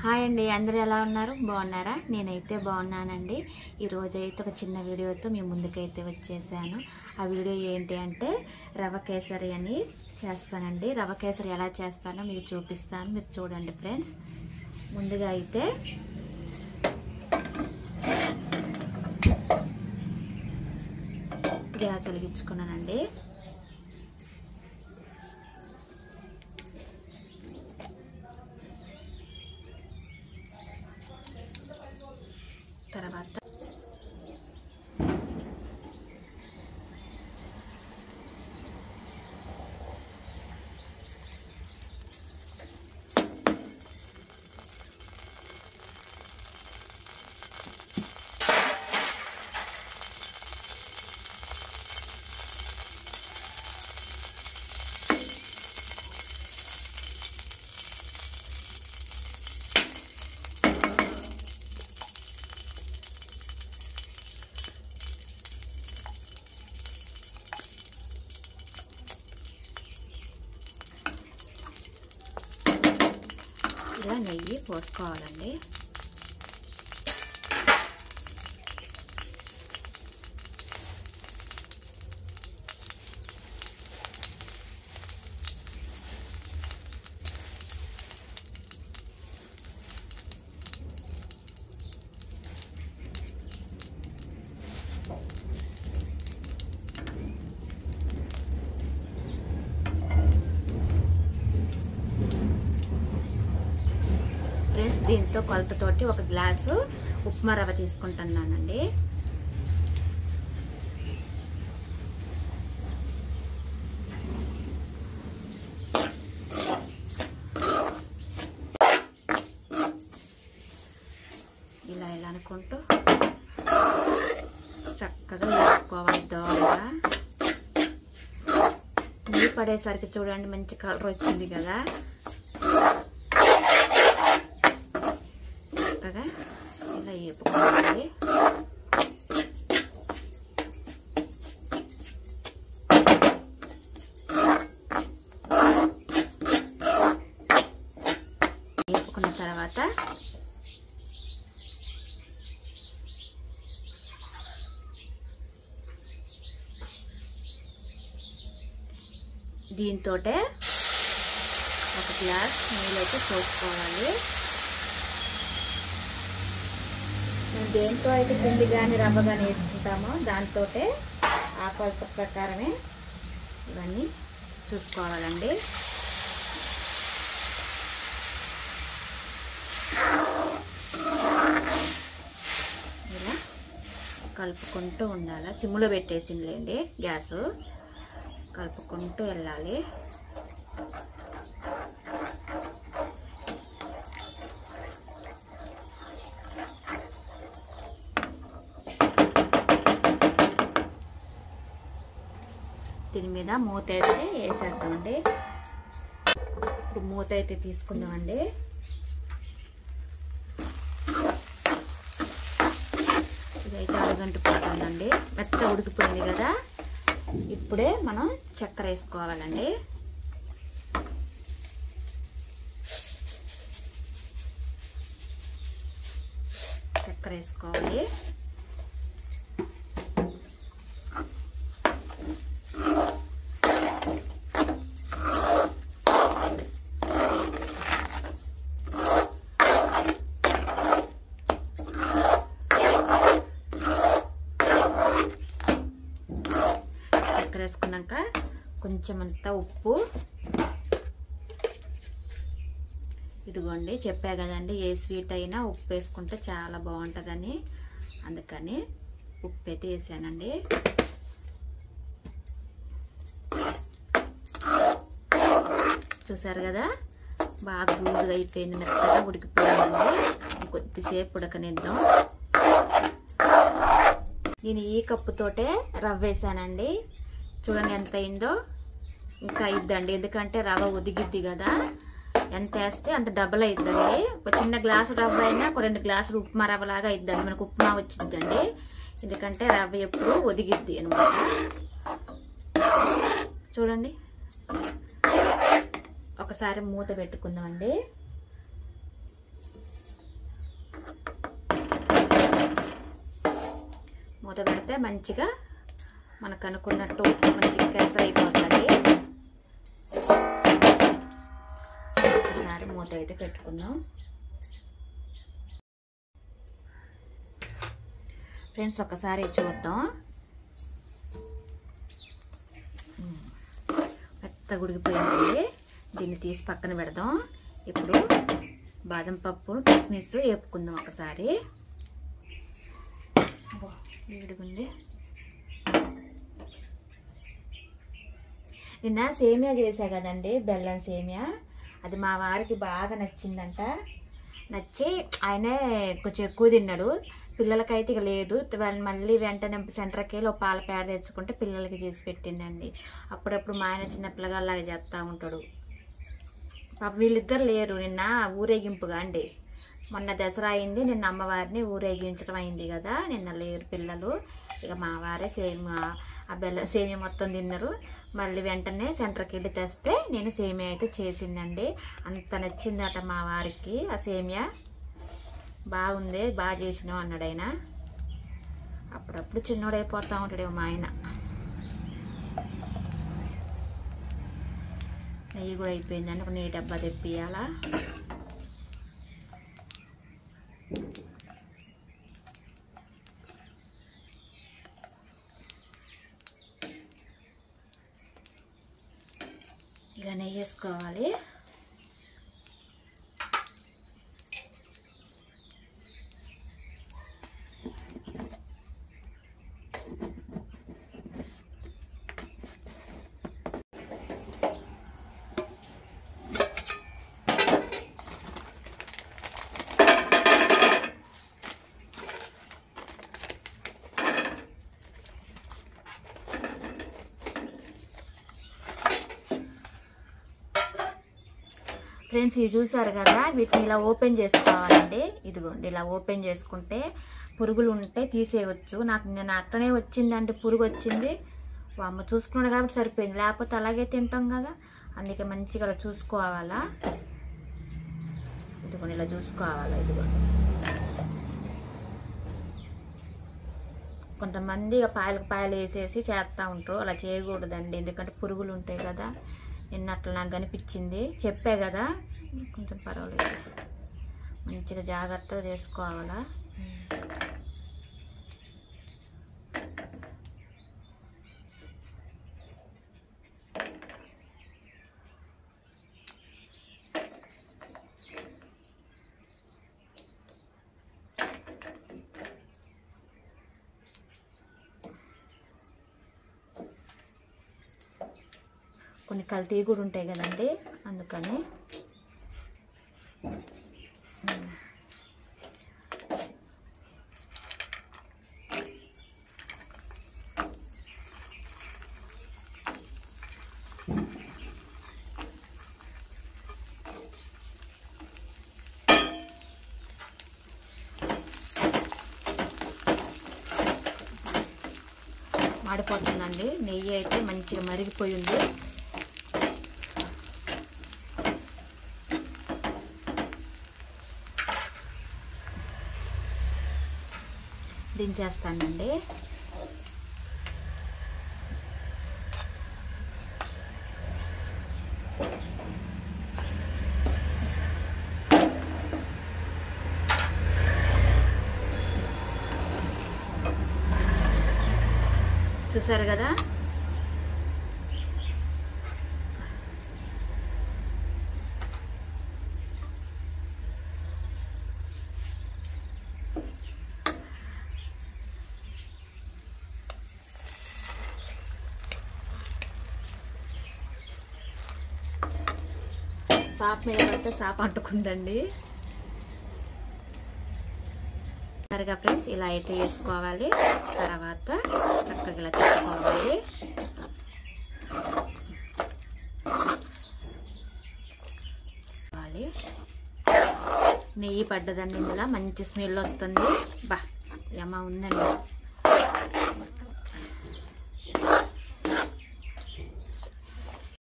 Hi అండి, అందరూ ఎలా ఉన్నారు? బాగున్నారా? నేనైతే బాగున్నానండి. ఈరోజు అయితే ఒక చిన్న వీడియోతో మీ ముందుకైతే వచ్చేసాను. ఆ వీడియో ఏంటి అంటే రవ కేసరి అని చేస్తానండి. రవ కేసరి ఎలా చేస్తానో మీకు చూపిస్తాను, మీరు చూడండి ఫ్రెండ్స్. ముందుగా అయితే గ్యాస్ వెలిగించుకున్నానండి. తర్వాత ఇలా నెయ్యి పోసుకోవాలండి. ఫ్రెండ్స్, దీంతో కొలతతోటి ఒక గ్లాసు ఉప్మా రవ్వ తీసుకుంటున్నానండి. ఇలా ఇలా అనుకుంటూ చక్కగా వేసుకోవాలి దోరగా. నెయ్యి పడేసరికి చూడండి మంచి కలర్ వచ్చింది కదా. ఇలా వేపుకోవాలి. వేపుకున్న తర్వాత దీంతో ఒక గ్లాస్ నీళ్ళైతే పోసుకోవాలి. దేంతో అయితే పిండి కానీ రవ్వ కానీ వేసుకుంటామో దాంతో ఆ కొలత ప్రకారమే ఇవన్నీ చూసుకోవాలండి. ఇలా కలుపుకుంటూ ఉండాలి. సిమ్లో పెట్టేసిందిలేండి గ్యాసు. కలుపుకుంటూ వెళ్ళాలి. దీని మీద మూత అయితే వేసేద్దామండి. ఇప్పుడు మూత అయితే తీసుకుందామండి. ఇదైతే అరగంట పోతుందండి. మెత్తగా ఉడికిపోయింది కదా. ఇప్పుడే మనం చక్కెర వేసుకోవాలండి. చక్కెర వేసుకోవాలి. వేసుకున్నాక కొంచెం అంతా ఉప్పు. ఇదిగోండి, చెప్పా కదండి ఏ స్వీట్ అయినా ఉప్పు వేసుకుంటే చాలా బాగుంటుందని, అందుకని ఉప్పు అయితే వేసానండి. చూసారు కదా, బాగా గూడుగా అయిపోయింది, మెత్తగా ఉడికిపోయిందండి. కొద్దిసేపు ఉడకనిద్దాం. నేను ఈ కప్పుతోటే రవ్వ వేసానండి. చూడండి ఎంత అయిందో. ఇంకా ఇద్దండి, ఎందుకంటే రవ్వ ఉదిగిద్ది కదా. ఎంత వేస్తే అంత డబల్ అయిద్దండి. ఒక చిన్న గ్లాసు రవ్వ అయినా ఒక 2 గ్లాసులు ఉప్మా రవ్వ లాగా అయిద్దండి. మనకు ఉప్మా వచ్చిద్దండి, ఎందుకంటే రవ్వ ఎప్పుడు ఒదిగిద్ది అనమాట. చూడండి, ఒకసారి మూత పెట్టుకుందామండి. మూత పెడితే మంచిగా మనకు అనుకున్నట్టు మంచిగా కేసరి అయిపోతుంది. ఒకసారి మూత అయితే పెట్టుకుందాం ఫ్రెండ్స్. ఒకసారి చూద్దాం. మెత్తగా ఉడికిపోయింది. దీన్ని తీసి పక్కన పెడదాం. ఇప్పుడు బాదం పప్పు కిస్మిస్ వేపుకుందాం ఒకసారి. వేడిగుంది. నిన్న సేమియా చేసా కదండి, బెల్లం సేమియా. అది మా వారికి బాగా నచ్చిందంట. నచ్చి ఆయనే కొంచెం ఎక్కువ తిన్నాడు. పిల్లలకైతే ఇక లేదు. మళ్ళీ వెంటనే సెంటర్కి వెళ్ళి ఒక పాల పేడ తెచ్చుకుంటే పిల్లలకి చేసి పెట్టిందండి. అప్పుడప్పుడు మా ఆయన చిన్న పిల్లగాళ్ళలాగా చేస్తూ ఉంటాడు. పాప వీళ్ళిద్దరు లేరు. నిన్న ఊరేగింపుగా అండి, మొన్న దసరా అయింది, నిన్న అమ్మవారిని ఊరేగించడం అయింది కదా, నిన్న లేరు పిల్లలు. ఇక మా వారే ఆ బెల్లం సేమియా మొత్తం తిన్నారు. మళ్ళీ వెంటనే సెంటర్కి వెళ్ళి తెస్తే నేను సేమియా అయితే చేసిందండి. అంత నచ్చిందట మా వారికి. ఆ సేమియా బాగుంది, బాగా చేసినావు అన్నాడు ఆయన. అప్పుడప్పుడు చిన్నోడైపోతూ ఉంటాడు మా ఆయన. నెయ్యి కూడా అయిపోయిందండి. ఒక నెయ్యి డబ్బా తెప్పియాలా. ఇలా నెయ్యి వేసుకోవాలి. ఫ్రెండ్స్ ఇవి చూసారు కదా, వీటిని ఇలా ఓపెన్ చేసుకోవాలండి. ఇదిగోండి, ఇలా ఓపెన్ చేసుకుంటే పురుగులు ఉంటే తీసేయవచ్చు. నాకు నేను అట్లనే వచ్చిందండి, పురుగు వచ్చింది. అమ్మ చూసుకున్నాడు కాబట్టి సరిపోయింది, లేకపోతే అలాగే తింటాం కదా. అందుకే మంచిగా అలా చూసుకోవాలా. ఇదిగోండి ఇలా చూసుకోవాలా. ఇదిగోండి, కొంతమంది పాయలకు పాయలు వేసేసి చేస్తూ ఉంటారు. అలా చేయకూడదండి, ఎందుకంటే పురుగులు ఉంటాయి కదా. నిన్న అట్లా నాకు కనిపించింది, చెప్పే కదా. కొంచెం పర్వాలేదు, మంచిగా జాగ్రత్తగా చేసుకోవాలా. కొన్ని కల్తీ కూడా ఉంటాయి కదండి, అందుకని. మాడిపోతుందండి. నెయ్యి అయితే మంచిగా మరిగిపోయింది. దించేస్తానండి. చూసారు కదా, సాప్ మీద పడితే సాప్ అంటుకుందండి. సరిగా ఫ్రెండ్స్ ఇలా అయితే వేసుకోవాలి. తర్వాత చక్కగా ఇలా తెచ్చుకోవాలి. నెయ్యి పడ్డదండి, ఇందులో మంచి స్మెల్ వస్తుంది. బా యమ్మ ఉందండి.